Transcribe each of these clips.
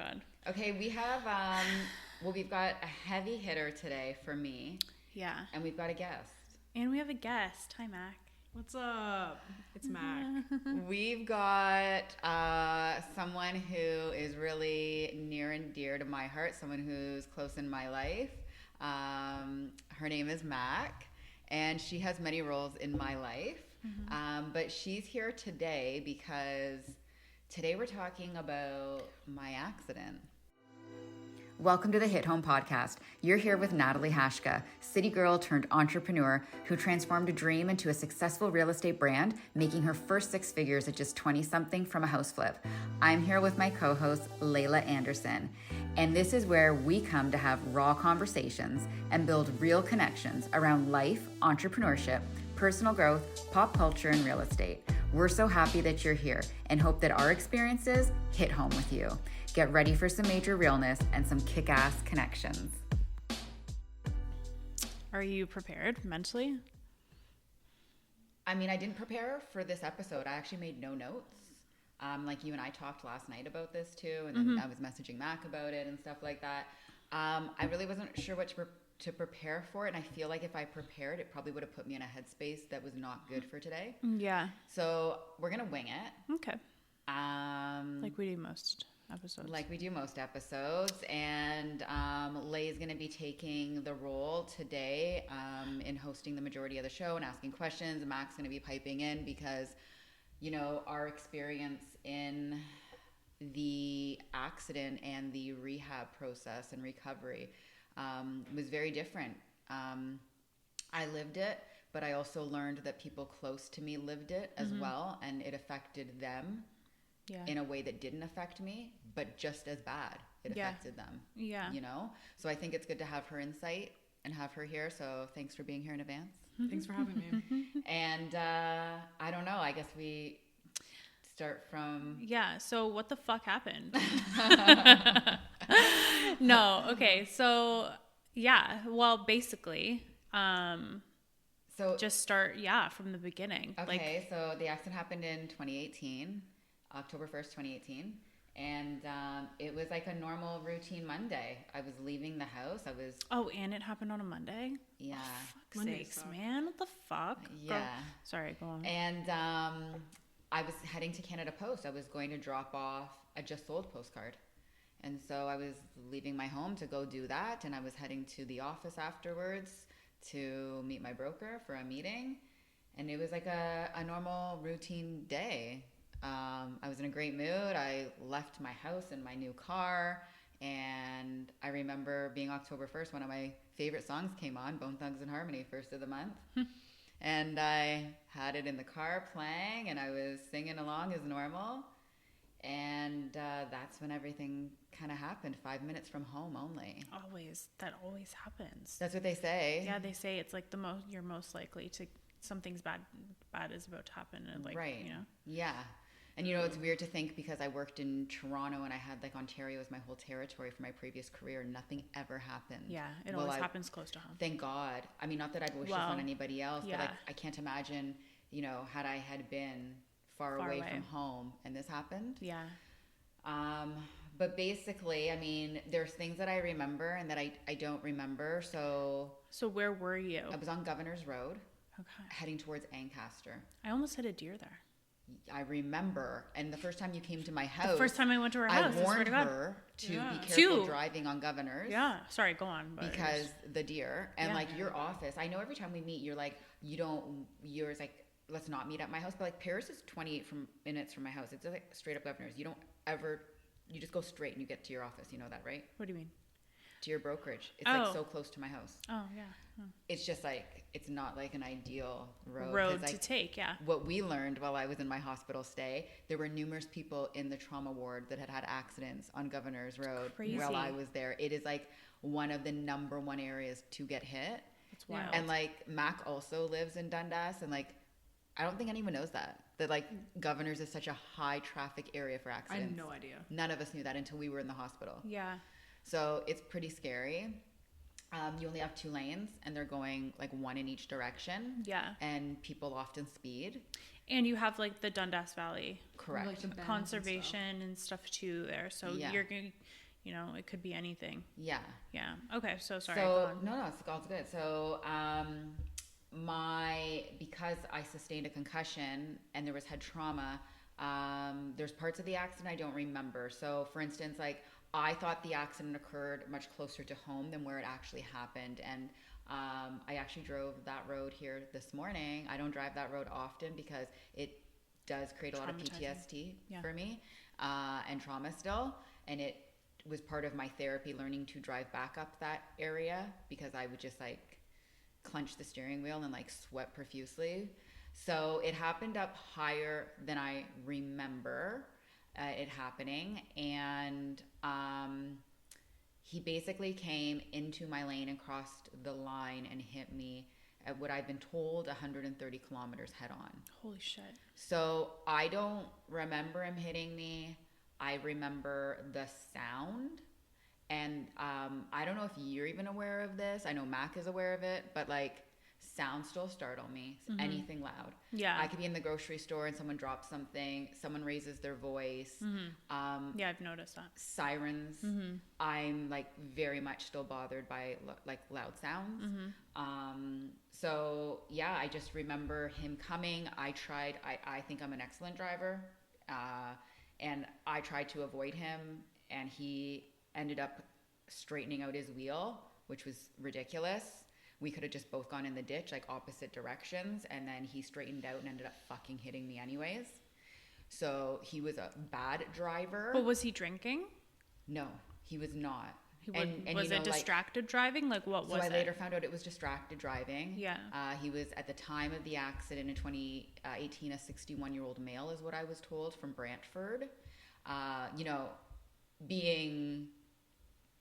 God. Okay, we have, we've got a heavy hitter today for me. Yeah. And we've got a guest. And we have a guest. Hi, Mac. What's up? It's Mac. We've got someone who is really near and dear to my heart, someone who's close in my life. Her name is Mac, and she has many roles in my life. But she's here today because today we're talking about my accident. Welcome to the Hit Home Podcast. You're here with Natalie Hashka, city girl turned entrepreneur who transformed a dream into a successful real estate brand, making her first six figures at just 20-something from a house flip. I'm here with my co-host, Layla Anderson, and this is where we come to have raw conversations and build real connections around life, entrepreneurship, personal growth, pop culture, and real estate. We're so happy that you're here and hope that our experiences hit home with you. Get ready for some major realness and some kick-ass connections. Are you prepared mentally? I mean, I didn't prepare for this episode. I actually made no notes. Like you and I talked last night about this too, and then I was messaging Mac about it and stuff like that. I really wasn't sure what to prepare for it, and I feel like if I prepared, it probably would have put me in a headspace that was not good for today. Yeah. So we're gonna wing it. Okay. Like we do most episodes. Like we do most episodes, and Lay is going to be taking the role today in hosting the majority of the show and asking questions. And Mac's going to be piping in because, you know, our experience in the accident and the rehab process and recovery was very different. I lived it, but I also learned that people close to me lived it as well, and it affected them. Yeah. In a way that didn't affect me, but just as bad, it affected them. Yeah. You know? So I think it's good to have her insight and have her here. So thanks for being here in advance. Thanks for having me. And I don't know, I guess we start from... Yeah, so what the fuck happened? No, okay, so yeah, well, basically, so just start, from the beginning. Okay, so the accident happened in 2018. October 1st, 2018. And it was like a normal routine Monday. I was leaving the house. Oh, and it happened on a Monday? Yeah. Oh, fuck's sakes, man. What the fuck? Yeah. Sorry, go on. And I was heading to Canada Post. I was going to drop off a just sold postcard. And so I was leaving my home to go do that. And I was heading to the office afterwards to meet my broker for a meeting. And it was like a normal routine day. I was in a great mood. I left my house in my new car, and I remember being October 1st, one of my favorite songs came on, Bone Thugs and Harmony, first of the month. And I had it in the car playing, and I was singing along as normal. And that's when everything kind of happened, 5 minutes from home only. That always happens. That's what they say. Yeah, they say it's like you're most likely to, something's bad is about to happen. And like, right. You know? Yeah. And, you know, it's weird to think because I worked in Toronto and I had, like, Ontario as my whole territory for my previous career. Nothing ever happened. Yeah, it always happens close to home. Thank God. I mean, not that I'd wish this on anybody else, but, like, I can't imagine, you know, had I had been far away from home and this happened. Yeah. But basically, I mean, there's things that I remember and that I don't remember. So where were you? I was on Governor's Road. Okay. Heading towards Ancaster. I almost hit a deer there. I remember, and the first time you came to my house, the first time I went to her house, I warned her to be careful driving on Governors. Yeah, sorry, go on. Because the deer and like your office. I know every time we meet, you're like, yours like, let's not meet at my house. But like Paris is 28 minutes from my house. It's like straight up Governors. You just go straight and you get to your office. You know that, right? What do you mean? To your brokerage. It's like so close to my house. Oh yeah. It's just like, it's not like an ideal road to take, yeah. What we learned while I was in my hospital stay, there were numerous people in the trauma ward that had accidents on Governor's Road while I was there. It is like one of the number one areas to get hit. It's wild. And like Mac also lives in Dundas, and like I don't think anyone knows that like Governor's is such a high traffic area for accidents. I had no idea. None of us knew that until we were in the hospital. Yeah. So it's pretty scary. You only have 2 lanes, and they're going like one in each direction. Yeah. And people often speed. And you have like the Dundas Valley Correct. Like the bends conservation and stuff too there. So you're going to, it could be anything. Yeah. Yeah. Okay. So sorry. So, no, it's all good. So, because I sustained a concussion and there was head trauma, there's parts of the accident I don't remember. So, for instance, like, I thought the accident occurred much closer to home than where it actually happened. And I actually drove that road here this morning. I don't drive that road often because it does create a lot of PTSD for me and trauma still. And it was part of my therapy, learning to drive back up that area, because I would just like clench the steering wheel and like sweat profusely. So it happened up higher than I remember it happening. And he basically came into my lane and crossed the line and hit me at what I've been told 130 kilometers head on. Holy shit. So I don't remember him hitting me. I remember the sound. And I don't know if you're even aware of this. I know Mac is aware of it, but like sounds still startle me. Anything loud. Yeah. I could be in the grocery store and someone drops something, someone raises their voice. Yeah, I've noticed that. Sirens. I'm like very much still bothered by like loud sounds. So yeah, I just remember him coming. I think I'm an excellent driver. And I tried to avoid him, and he ended up straightening out his wheel, which was ridiculous. We could have just both gone in the ditch, like opposite directions, and then he straightened out and ended up fucking hitting me anyways. So he was a bad driver. But was he drinking? No, he was not. Was it distracted driving? Like, what was it? So I later found out it was distracted driving. Yeah. He was, at the time of the accident in 2018, a 61-year-old male is what I was told, from Brantford. Being,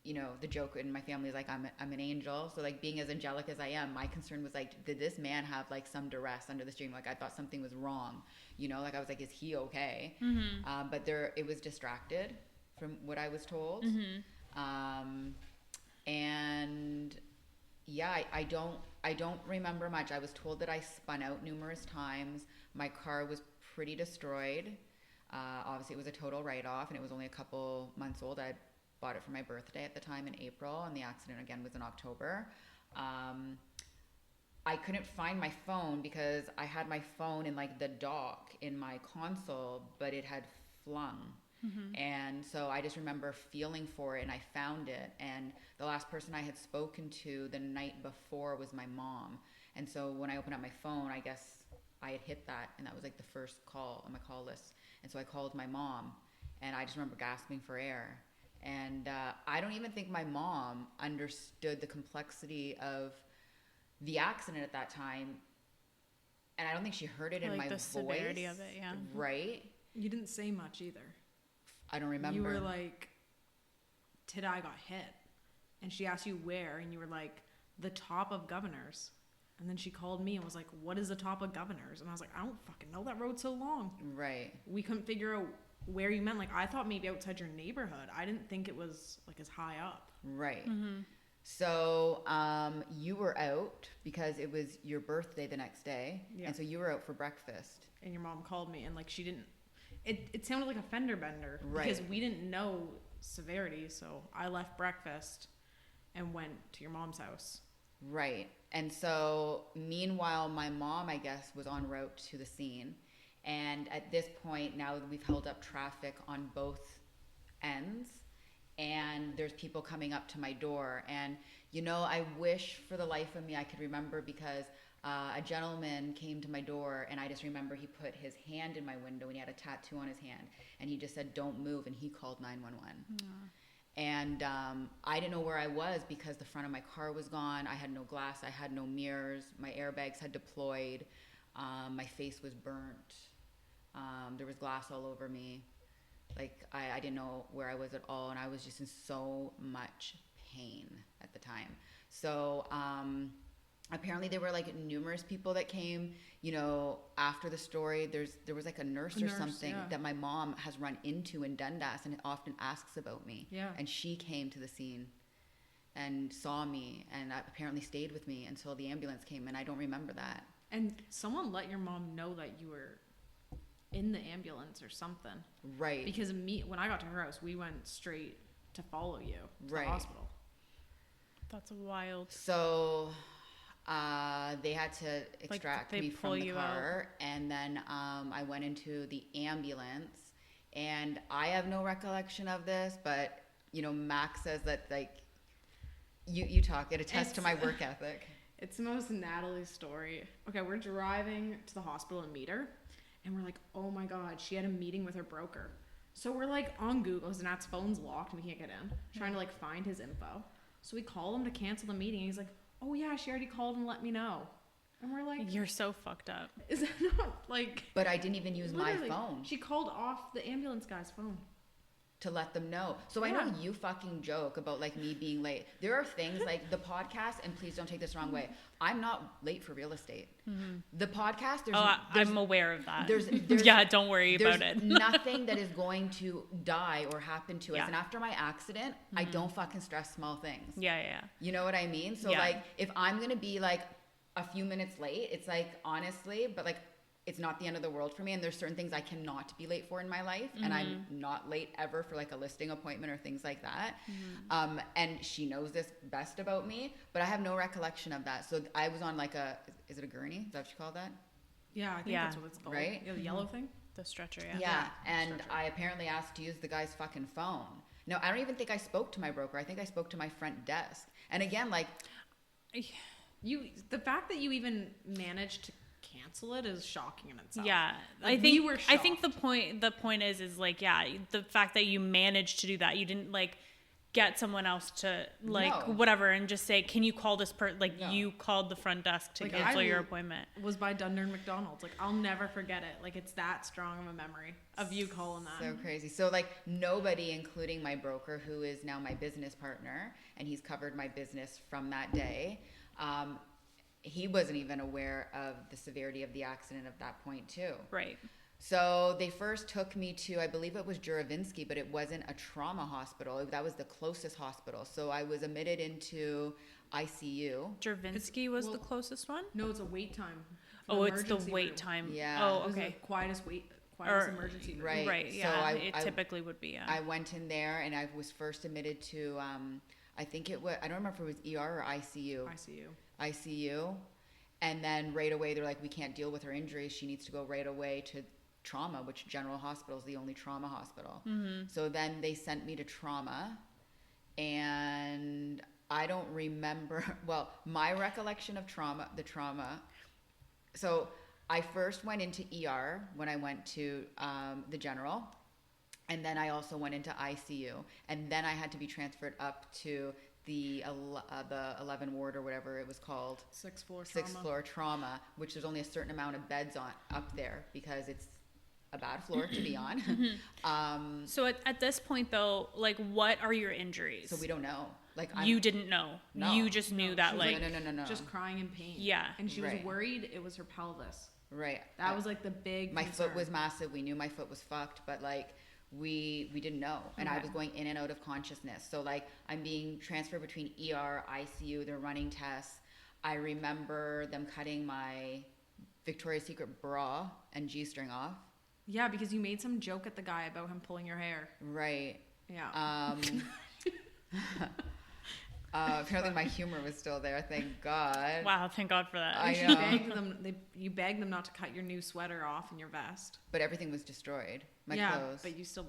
the joke in my family is like, I'm an angel. So like, being as angelic as I am, my concern was like, did this man have like some duress under the steering? Like, I thought something was wrong. Like I was like, is he okay? But it was distracted from what I was told. And yeah, I don't remember much. I was told that I spun out numerous times. My car was pretty destroyed. Obviously it was a total write-off, and it was only a couple months old. I bought it for my birthday at the time in April, and the accident again was in October. I couldn't find my phone because I had my phone in like the dock in my console, but it had flung. And so I just remember feeling for it, and I found it. And the last person I had spoken to the night before was my mom. And so when I opened up my phone, I guess I had hit that, and that was like the first call on my call list. And so I called my mom, and I just remember gasping for air. And I don't even think my mom understood the complexity of the accident at that time. And I don't think she heard it in my voice. The severity of it, yeah. Right? You didn't say much either. I don't remember. You were like, Tada got hit. And she asked you where, and you were like, the top of Governors. And then she called me and was like, what is the top of Governors? And I was like, I don't fucking know, that road's so long. Right. We couldn't figure out where you meant. Like, I thought maybe outside your neighborhood. I didn't think it was like as high up. Right. So you were out because it was your birthday the next day. Yeah. And so you were out for breakfast. And your mom called me, and like, she didn't, it sounded like a fender bender. Right. Because we didn't know severity. So I left breakfast and went to your mom's house. Right. And so meanwhile, my mom, I guess, was en route to the scene. And at this point, now we've held up traffic on both ends, and there's people coming up to my door. And, I wish for the life of me I could remember, because a gentleman came to my door, and I just remember he put his hand in my window, and he had a tattoo on his hand, and he just said, don't move, and he called 911. And I didn't know where I was because the front of my car was gone. I had no glass. I had no mirrors. My airbags had deployed. My face was burnt. There was glass all over me. Like, I didn't know where I was at all, and I was just in so much pain at the time. So apparently there were like numerous people that came, after the story. There was like a nurse or something that my mom has run into in Dundas and often asks about me. Yeah. And she came to the scene and saw me, and apparently stayed with me until the ambulance came, and I don't remember that. And someone let your mom know that you were in the ambulance or something. Right. Because when I got to her house, we went straight to follow you to Right. the hospital. That's wild. So they had to extract me from the car, and then I went into the ambulance, and I have no recollection of this, but Max says that you talk, it attests to my work ethic. It's the most Natalie story. Okay, we're driving to the hospital and meet her, and we're like, oh my god, she had a meeting with her broker. So we're like on Google, because Nat's phone's locked and we can't get in, trying to find his info. So we call him to cancel the meeting, and he's like, oh yeah, she already called and let me know. And we're like, you're so fucked up. Is that not But I didn't even use my phone. She called off the ambulance guy's phone. To let them know. So I know you fucking joke about me being late. There are things like the podcast, and please don't take this the wrong way, I'm not late for real estate. Mm-hmm. The podcast, I'm aware of that. There's yeah, don't worry about it. Nothing that is going to die or happen to us. And after my accident, I don't fucking stress small things. Yeah. You know what I mean? So if I'm gonna be a few minutes late, it's honestly, but it's not the end of the world for me, and there's certain things I cannot be late for in my life, and I'm not late ever for a listing appointment or things like that. And she knows this best about me, but I have no recollection of that. So I was on is it a gurney? Is that what you call that? Yeah, I think that's what it's called. Right? Yeah, the yellow thing? The stretcher, Yeah, and I apparently asked to use the guy's fucking phone. No, I don't even think I spoke to my broker. I think I spoke to my front desk. And again, the fact that you even managed to cancel it is shocking in itself. Yeah, I think the point is the fact that you managed to do that, you didn't get someone else to whatever and just say, can you call this person? You called the front desk to cancel your appointment. Was by Dunder McDonald's. I'll never forget it. It's that strong of a memory of you calling that. So crazy. So nobody, including my broker, who is now my business partner, and he's covered my business from that day. He wasn't even aware of the severity of the accident at that point too. Right. So they first took me to, I believe it was Juravinsky, but it wasn't a trauma hospital. That was the closest hospital. So I was admitted into ICU. Juravinsky was the closest one? No, it's a wait time. Oh, it's the wait time. Yeah. Oh, okay. It was the quietest emergency room. Right. Right, yeah. So it typically would be, yeah. I went in there, and I was first admitted to, I think it was, I don't remember if it was ER or ICU. ICU. And then right away, they're like, we can't deal with her injuries. She needs to go right away to trauma, which General Hospital is the only trauma hospital. Mm-hmm. So then they sent me to trauma, and I don't remember, my recollection of the trauma. So I first went into ER when I went to the General, and then I also went into ICU, and then I had to be transferred up to the 11 ward or whatever it was called. Sixth floor trauma, which there's only a certain amount of beds up there because it's a bad floor to be on. So at this point though, what are your injuries? So we don't know. You didn't know. No. You just knew that no. Just crying in pain. Yeah. And she was worried it was her pelvis. Right. That was the big My concern. foot was massive. We knew my foot was fucked, but we didn't know, and I was going in and out of consciousness. So I'm being transferred between ER, ICU. They're running tests. I remember them cutting my Victoria's Secret bra and G-string off. Yeah, because you made some joke at the guy about him pulling your hair. Right. Yeah. Apparently my humor was still there. Thank God. Wow, thank God for that. I know. You begged them not to cut your new sweater off and your vest. But everything was destroyed. My clothes. But you still.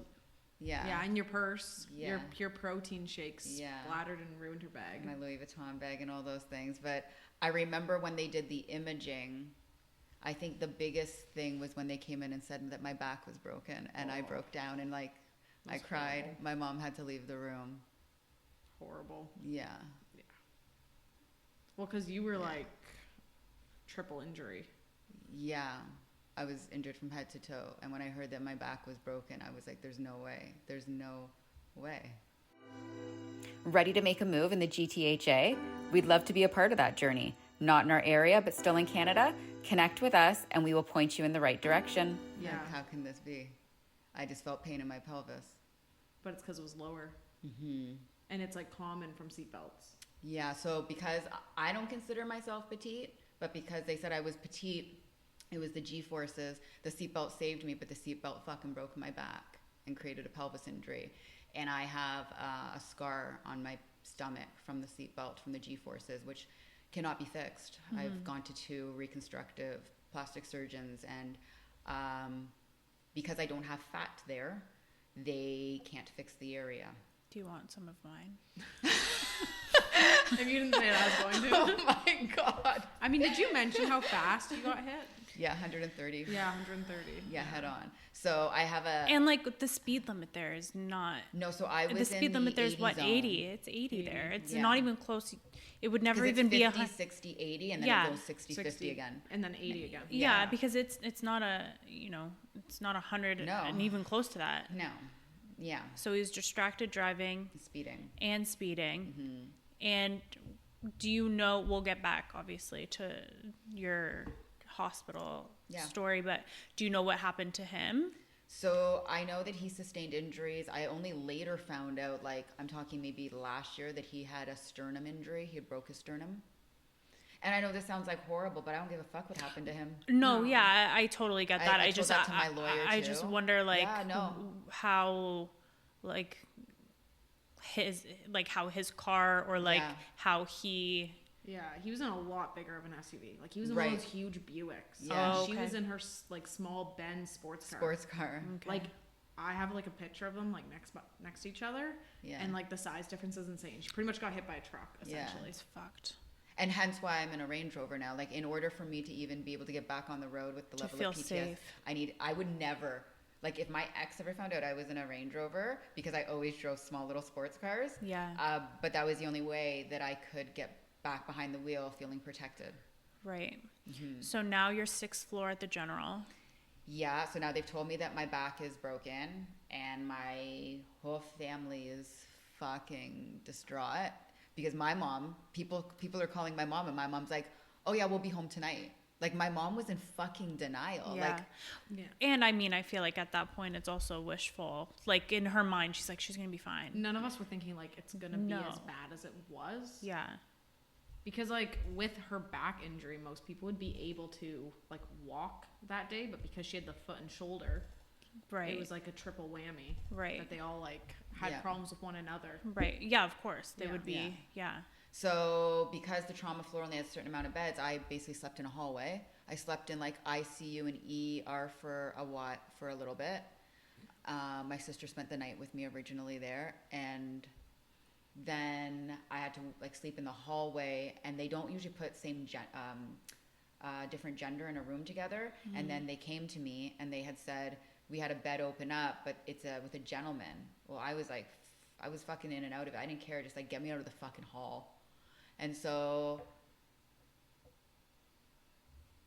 Yeah. Yeah, and your purse, Yeah. your pure protein shakes splattered and ruined her bag. My Louis Vuitton bag and all those things. But I remember when they did the imaging, I think the biggest thing was when they came in and said that my back was broken, and I broke down and I cried. Horrible. My mom had to leave the room. Horrible. Yeah. Well, because you were triple injury. Yeah. I was injured from head to toe. And when I heard that my back was broken, I was like, there's no way. There's no way. Ready to make a move in the GTHA? We'd love to be a part of that journey. Not in our area, but still in Canada? Connect with us and we will point you in the right direction. Yeah. How can this be? I just felt pain in my pelvis. But it's because it was lower. Mm-hmm. And it's common from seatbelts. Yeah, so because I don't consider myself petite, but because they said I was petite It was the G-forces. The seatbelt saved me, but the seatbelt fucking broke my back and created a pelvis injury. And I have a scar on my stomach from the seatbelt, from the G-forces, which cannot be fixed. I've gone to 2 reconstructive plastic surgeons, and because I don't have fat there, they can't fix the area. Do you want some of mine? If you didn't say it, I was going to. Oh my God. I mean, did you mention how fast you got hit? Yeah, 130. Yeah, 130. Yeah, head on. So I have And like the speed limit there is not. No, so I was the speed limit there is what, zone. 80? It's 80 there. It's Yeah. not even close. It would never It's even 50, be 60, 80, and then Yeah. it goes 60, 50 again. And then 80 again. Yeah, because it's not a, it's not 100 No. and even close to that. No. Yeah. So he's distracted driving Speeding. and speeding. And do you know, we'll get back obviously to your hospital story, but do you know what happened to him? So I know that he sustained injuries. I only later found out, like, I'm talking maybe last year, that he had a sternum injury. He broke his sternum. And I know this sounds like horrible, but I don't give a fuck what happened to him. No, yeah, I totally get that. I told that to my lawyer, I too. just wonder, like, Yeah, no. how, like, how his car, or like how he. Yeah, he was in a lot bigger of an SUV. Like, he was in one of those huge Buicks. Yeah. Oh, She okay. was in her, like, small Benz sports car. Sports car. Okay. Like, I have, like, a picture of them, like, next to each other. Yeah. And, like, the size difference is insane. She pretty much got hit by a truck, essentially. It's fucked. And hence why I'm in a Range Rover now. Like, in order for me to even be able to get back on the road with the level feel of PTS, safe. I would never, like, if my ex ever found out I was in a Range Rover, because I always drove small little sports cars. Yeah. But that was the only way that I could get back behind the wheel feeling protected. Right. So now you're 6th floor at the General. Yeah, so now they've told me that my back is broken and my whole family is fucking distraught because my mom, people are calling my mom, and my mom's like, "Oh yeah, we'll be home tonight." Like, my mom was in fucking denial. Yeah. Like, Yeah. And I mean, I feel like at that point it's also wishful. Like, in her mind, she's like, she's gonna be fine. None of us were thinking, like, it's going to be as bad as it was. Yeah. Because, like, with her back injury, most people would be able to, like, walk that day. But because she had the foot and shoulder, Right. it was like a triple whammy. Right. That they all, like, had problems with one another. Right. Yeah, of course. They Yeah. would be. Yeah. so because the trauma floor only has a certain amount of beds, I basically slept in a hallway. I slept in like ICU and ER for a little bit. My sister spent the night with me originally there, and then I had to like sleep in the hallway. And they don't usually put different gender in a room together. And then they came to me and they had said we had a bed open up, but it's with a gentleman. Well, I was like, I was fucking in and out of it. I didn't care. Just like, get me out of the fucking hall. And so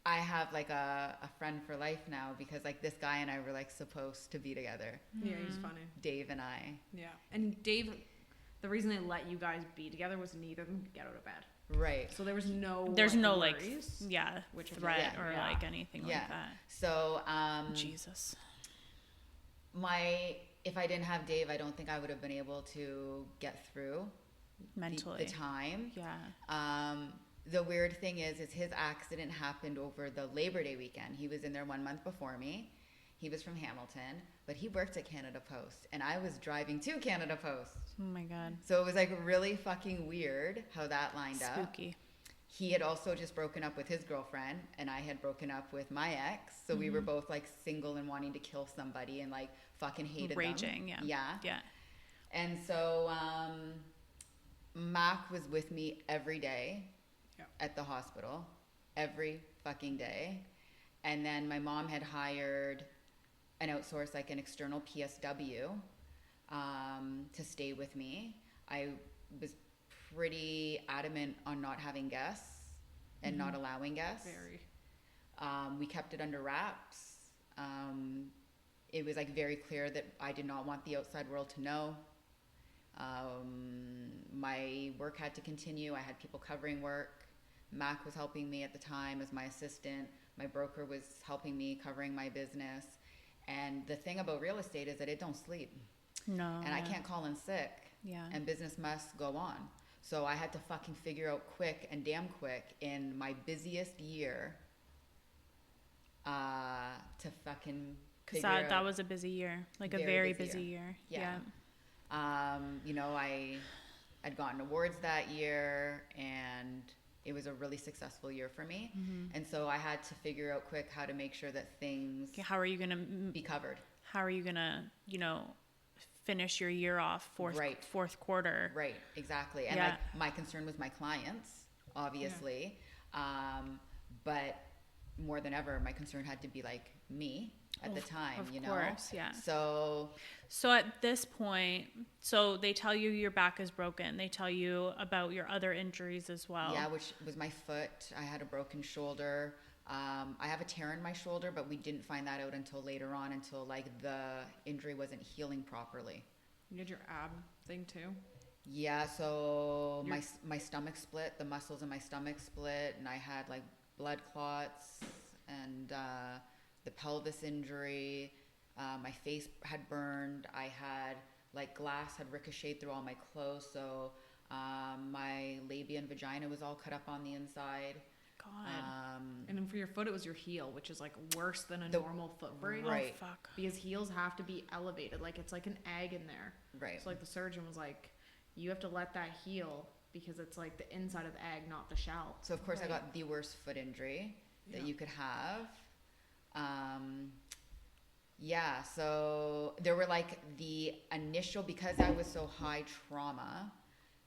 I have like a friend for life now because like this guy and I were like supposed to be together. Yeah, he's funny. Dave and I. Yeah. And Dave, the reason they let you guys be together was neither of them could get out of bed. Right. So there was no There's like, no worries. like Which is- threat yeah, or yeah. like anything Yeah. like that. So Jesus. if I didn't have Dave, I don't think I would have been able to get through Mentally. the time. Yeah. The weird thing is his accident happened over the Labor Day weekend. He was in there 1 month before me. He was from Hamilton, but he worked at Canada Post, and I was driving to Canada Post. Oh my God. So it was like really fucking weird how that lined up. Spooky. He had also just broken up with his girlfriend, and I had broken up with my ex. So we were both like single and wanting to kill somebody and like fucking hated them. Raging. Yeah. Yeah. Yeah. And so Mac was with me every day at the hospital, every fucking day. And then my mom had hired an outsource, like an external PSW, to stay with me. I was pretty adamant on not having guests and not allowing guests. Very. We kept it under wraps. It was like very clear that I did not want the outside world to know. My work had to continue. I had people covering work. Mac was helping me at the time as my assistant. My broker was helping me covering my business. And the thing about real estate is that it don't sleep. No. And I can't call in sick. Yeah. And business must go on. So I had to fucking figure out quick and damn quick in my busiest year to fucking Because figure out. that was a busy year, like a very busy year. Yeah. You know, I'd gotten awards that year, and it was a really successful year for me. And so I had to figure out quick how to make sure that things how are you going to be covered. How are you going to, you know, finish your year off fourth quarter? Right, exactly. And like my concern was my clients, obviously. But more than ever, my concern had to be like me at the time, you know? Of course, yeah. So at this point, so they tell you your back is broken. They tell you about your other injuries as well. Yeah, which was my foot. I had a broken shoulder. I have a tear in my shoulder, but we didn't find that out until later on, until like the injury wasn't healing properly. You had your ab thing too? Yeah, so my stomach split, the muscles in my stomach split, and I had like blood clots and the pelvis injury. My face had burned. I had like glass had ricocheted through all my clothes, so my labia and vagina was all cut up on the inside. God. And then for your foot, it was your heel, which is like worse than a normal foot brace. Right. Oh, fuck. Because heels have to be elevated. Like it's like an egg in there. Right. So like the surgeon was like, you have to let that heal because it's like the inside of the egg, not the shell. So of course I got the worst foot injury that you could have. Yeah, so there were like the initial, because I was so high trauma,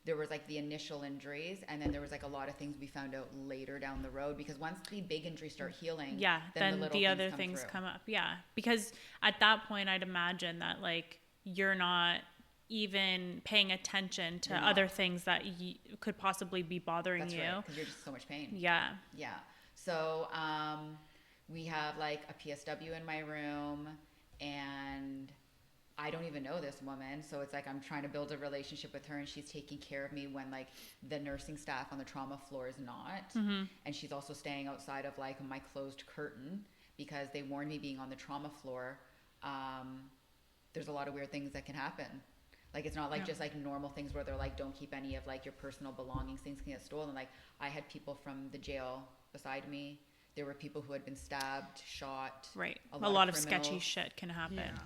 there was like the initial injuries, and then there was like a lot of things we found out later down the road, because once the big injuries start healing, then the other things come up. Yeah, because at that point I'd imagine that like you're not even paying attention to other things that could possibly be bothering you. Right, because you're just so much pain. Yeah. So we have like a PSW in my room, and I don't even know this woman, so it's like I'm trying to build a relationship with her, and she's taking care of me when like the nursing staff on the trauma floor is not. And she's also staying outside of like my closed curtain, because they warned me being on the trauma floor, there's a lot of weird things that can happen. Like it's not like just like normal things where they're like, don't keep any of like your personal belongings, things can get stolen. Like I had people from the jail beside me. There were people who had been stabbed, shot. Right. A lot of sketchy shit can happen.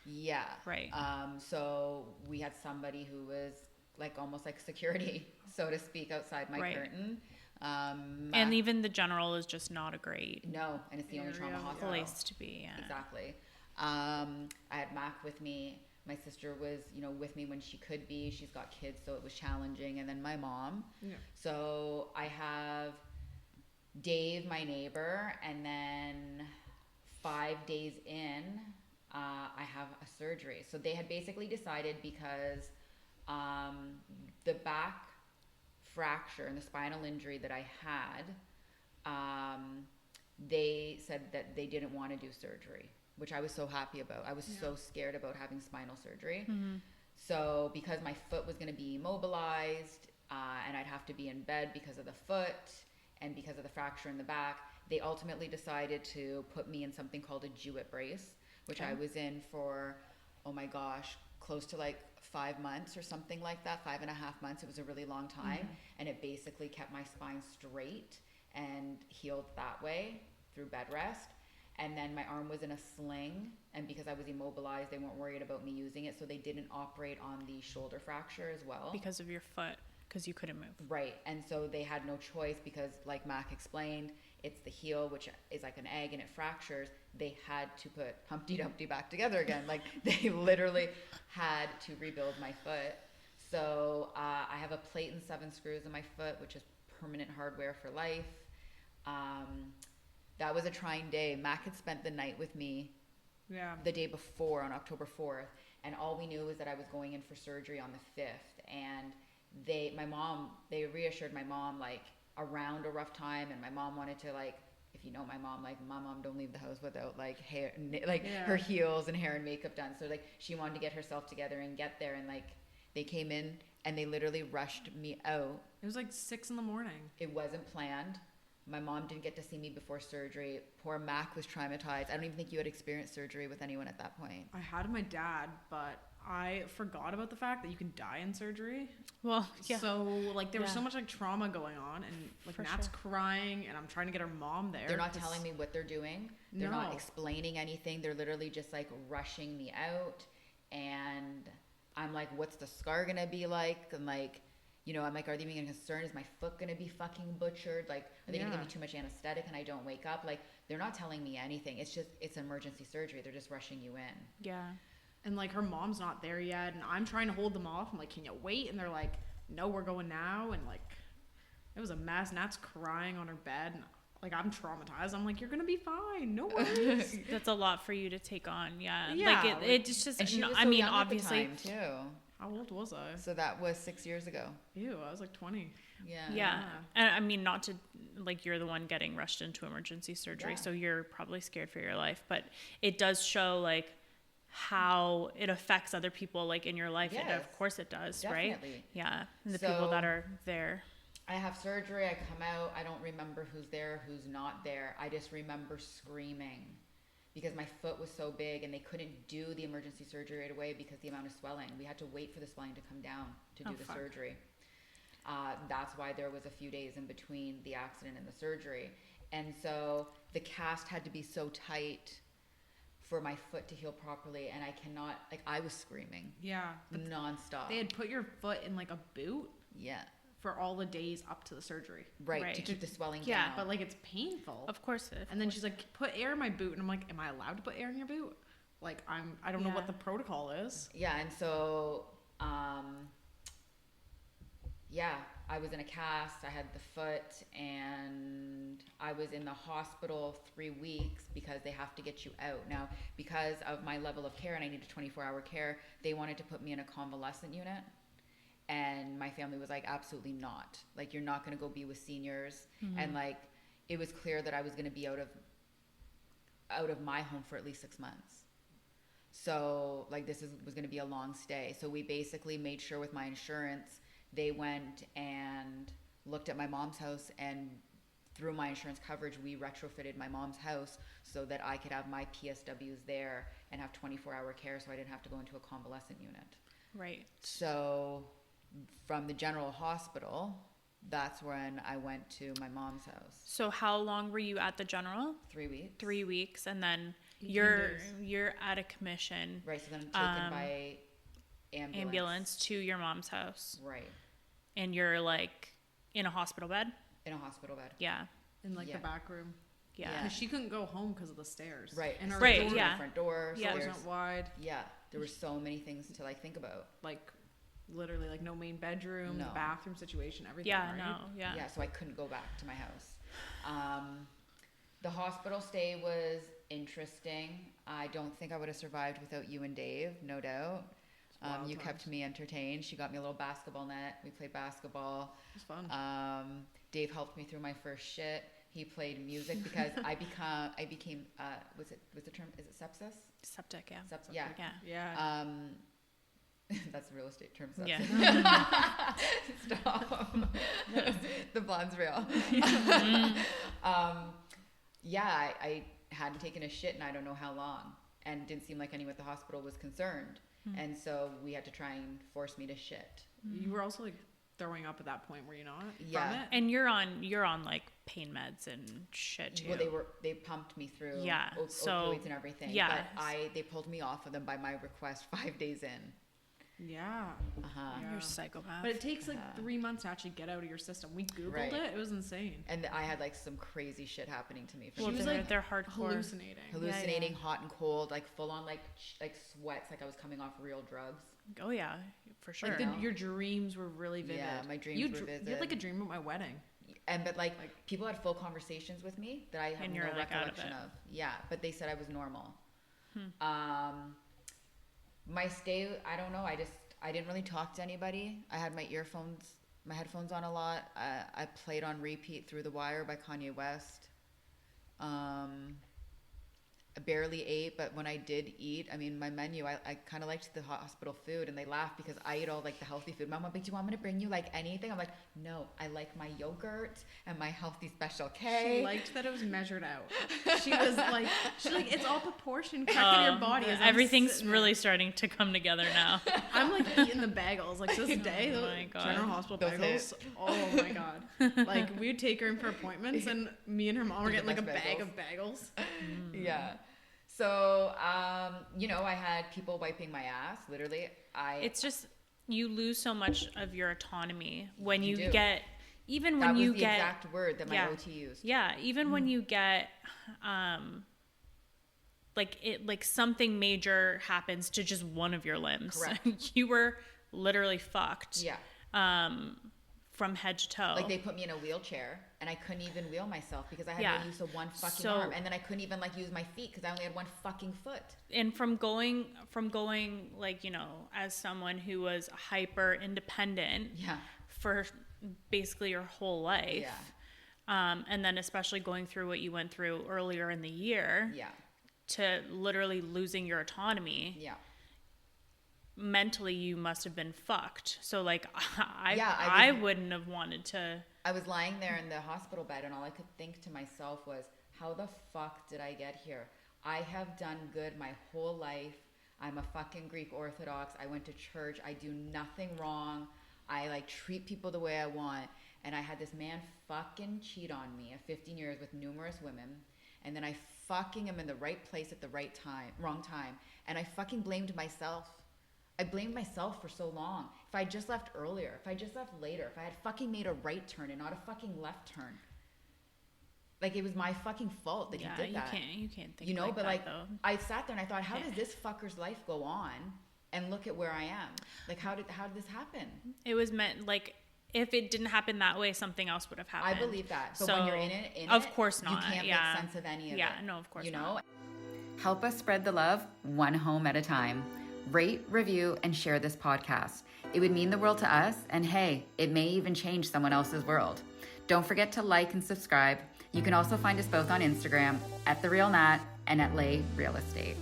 Yeah. Right. So we had somebody who was like almost like security, so to speak, outside my curtain. And even the general is just not a great. No, and it's the only trauma hospital place to be. Yeah. Exactly. I had Mac with me. My sister was, you know, with me when she could be. She's got kids, so it was challenging. And then my mom. Yeah. So I have Dave, my neighbor, and then 5 days in, I have a surgery. So they had basically decided, because the back fracture and the spinal injury that I had, they said that they didn't want to do surgery, which I was so happy about. I was so scared about having spinal surgery. So because my foot was going to be immobilized, and I'd have to be in bed because of the foot and because of the fracture in the back, they ultimately decided to put me in something called a Jewett brace, which I was in for, oh my gosh, close to like 5 months or something like that, 5.5 months. It was a really long time. And it basically kept my spine straight and healed that way through bed rest. And then my arm was in a sling, and because I was immobilized, they weren't worried about me using it, so they didn't operate on the shoulder fracture as well. Because of your foot, because you couldn't move. Right, and so they had no choice, because like Mac explained, it's the heel, which is like an egg, and it fractures. They had to put Humpty Dumpty back together again. Like they literally had to rebuild my foot. So I have a plate and 7 screws in my foot, which is permanent hardware for life. That was a trying day. Mac had spent the night with me the day before, on October 4th, and all we knew was that I was going in for surgery on the 5th. And they reassured my mom like around a rough time, and my mom wanted to, like, if you know my mom, like my mom don't leave the house without like hair, like her heels and hair and makeup done. So like she wanted to get herself together and get there, and like they came in and they literally rushed me out. It was like 6 a.m. It wasn't planned. My mom didn't get to see me before surgery. Poor Mac was traumatized. I don't even think you had experienced surgery with anyone at that point. I had my dad, but I forgot about the fact that you can die in surgery. Well, yeah. So, like, there was so much, like, trauma going on, and, like, Nat's crying, and I'm trying to get her mom there. They're not telling me what they're doing. They're not explaining anything. They're literally just, like, rushing me out, and I'm like, what's the scar gonna be like? And, like, you know, I'm like, are they being concerned? Is my foot gonna be fucking butchered? Like, are they gonna give me too much anesthetic and I don't wake up? Like, they're not telling me anything. It's just, it's emergency surgery. They're just rushing you in. Yeah. And, like, her mom's not there yet, and I'm trying to hold them off. I'm like, can you wait? And they're like, no, we're going now. And, like, it was a mess. Nat's crying on her bed, and, like, I'm traumatized. I'm like, you're gonna be fine. No worries. That's a lot for you to take on. Yeah. Yeah. Like, it's just, And she was I so mean, young obviously. at the time, too. How old was I? So that was 6 years ago. Ew, I was like 20. Yeah. And I mean, not to, like, you're the one getting rushed into emergency surgery, so you're probably scared for your life, but it does show, like, how it affects other people, like, in your life. Yes, and of course it does, definitely. right? Yeah. And the people that are there. I have surgery. I come out. I don't remember who's there, who's not there. I just remember screaming because my foot was so big and they couldn't do the emergency surgery right away because the amount of swelling. We had to wait for the swelling to come down to do the surgery. That's why there was a few days in between the accident and the surgery. And so the cast had to be so tight for my foot to heal properly. And I cannot, like, I was screaming. Yeah. Nonstop. They had put your foot in, like, a boot. Yeah. For all the days up to the surgery. Right. To keep the swelling down. Yeah, but, like, it's painful. Of course. And then she's like, put air in my boot. And I'm like, am I allowed to put air in your boot? Like, I don't know what the protocol is. Yeah. And so, I was in a cast. I had the foot, and I was in the hospital 3 weeks because they have to get you out. Now, because of my level of care and I needed 24-hour care, they wanted to put me in a convalescent unit. And my family was like, absolutely not. Like, you're not going to go be with seniors. Mm-hmm. And, like, it was clear that I was going to be out of my home for at least 6 months. So, like, this was going to be a long stay. So we basically made sure with my insurance, they went and looked at my mom's house, and through my insurance coverage, we retrofitted my mom's house so that I could have my PSWs there and have 24-hour care so I didn't have to go into a convalescent unit. Right. So from the general hospital, that's when I went to my mom's house. So how long were you at the general? 3 weeks. 3 weeks, and then you're at a commission. Right. So then I'm taken by ambulance to your mom's house. Right. And you're, like, in a hospital bed? In a hospital bed. Yeah. In, like, the back room. Yeah. Because she couldn't go home because of the stairs. Right. And her front door. Yeah. Doors weren't wide. Yeah. There were so many things to, like, think about. Like, literally, like, no main bedroom, the bathroom situation, everything. Yeah, right? no, yeah. Yeah, so I couldn't go back to my house. The hospital stay was interesting. I don't think I would have survived without you and Dave, no doubt. You kept me entertained. She got me a little basketball net. We played basketball. It was fun. Dave helped me through my first shit. He played music because I became was the term, is it sepsis? Septic, yeah. Septic, Yeah. That's a real estate term. Sepsis. Yeah. Stop. The blonde's real. I hadn't taken a shit in I don't know how long, and it didn't seem like anyone at the hospital was concerned. And so we had to try and force me to shit. You were also, like, throwing up at that point, were you not? Yeah. From it? And you're on like pain meds and shit too. Well, they pumped me through opioids and everything. Yeah. But they pulled me off of them by my request 5 days in. Yeah. You're a psychopath. But it takes, like, 3 months to actually get out of your system. We Googled it. It was insane. And I had, like, some crazy shit happening to me. She was, like, they're hardcore. Hallucinating, hot and cold, like, full on, like sweats, like I was coming off real drugs. Oh, yeah, for sure. Like, your dreams were really vivid. Yeah, my dreams were vivid. You had, like, a dream at my wedding. But people had full conversations with me that I had no recollection of. Yeah, but they said I was normal. My stay, I don't know. I didn't really talk to anybody. I had my headphones on a lot. I played on repeat Through the Wire by Kanye West. barely ate, but when I did eat, I mean, my menu, I kind of liked the hospital food, and they laugh because I eat all like the healthy food. Mom, do you want me to bring you like anything? I'm like, no, I like my yogurt and my healthy Special K. She liked that it was measured out. She's like, it's all proportion correct in your body. Everything's really starting to come together now. I'm like eating the bagels. Like this day, oh my God. General Hospital bagels. Oh my God. Like we would take her in for appointments, and me and her mom were getting like a bag of bagels. Yeah. So, you know, I had people wiping my ass, literally. It's just, you lose so much of your autonomy when you do. get, even that when you was get. the exact word that my OT used. Yeah, even when you get, like something major happens to just one of your limbs. Correct. You were literally fucked. Yeah. From head to toe. Like they put me in a wheelchair and I couldn't even wheel myself because I had no use of one fucking arm, and then I couldn't even like use my feet because I only had one fucking foot. And from going like, you know, as someone who was hyper independent for basically your whole life, and then especially going through what you went through earlier in the year, to literally losing your autonomy. Mentally you must have been fucked. So like I wouldn't have wanted to. I was lying there in the hospital bed and all I could think to myself was, how the fuck did I get here? I have done good my whole life. I'm a fucking Greek Orthodox. I went to church. I do nothing wrong. I like treat people the way I want. And I had this man fucking cheat on me at 15 years with numerous women. And then I fucking am in the right place at the wrong time. And I fucking blamed myself. I blamed myself for so long. If I just left earlier, if I just left later, if I had fucking made a right turn and not a fucking left turn. Like it was my fucking fault that he did that. You can't think, you know, like but that, like though. I sat there and I thought, how does this fucker's life go on? And look at where I am. Like how did this happen? It was meant, like, if it didn't happen that way, something else would have happened. I believe that. But when you're in it, of course not. You can't make sense of any of it. Yeah, no, of course not. You know? Help us spread the love one home at a time. Rate, review, and share this podcast. It would mean the world to us, and hey, it may even change someone else's world. Don't forget to like and subscribe. You can also find us both on Instagram at The Real Nat and at Lai Real Estate.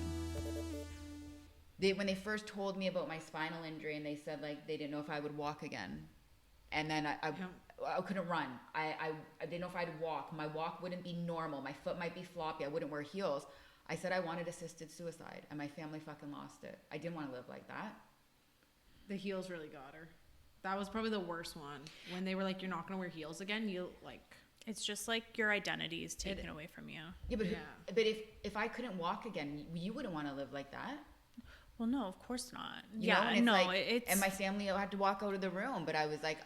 When they first told me about my spinal injury and they said like they didn't know if I would walk again, and then I couldn't run. I didn't know if I'd walk. My walk wouldn't be normal. My foot might be floppy. I wouldn't wear heels. I said I wanted assisted suicide, and my family fucking lost it. I didn't want to live like that. The heels really got her. That was probably the worst one. When they were like, you're not going to wear heels again, you like... It's just like your identity is taken away from you. Yeah, but if I couldn't walk again, you wouldn't want to live like that. Well, no, of course not. You know? And it's and my family had to walk out of the room, but I was like,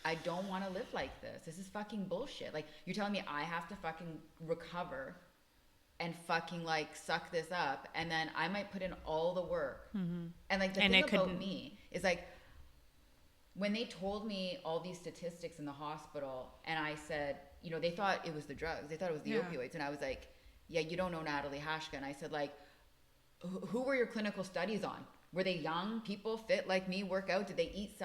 I don't want to live like this. This is fucking bullshit. Like, you're telling me I have to fucking recover and fucking like suck this up, and then I might put in all the work. Mm-hmm. And like the thing about me is like, when they told me all these statistics in the hospital, and I said, you know, they thought it was the drugs, they thought it was the opioids, and I was like, yeah, you don't know Natalie Hashka. And I said, like, who were your clinical studies on? Were they young people, fit like me, work out? Did they eat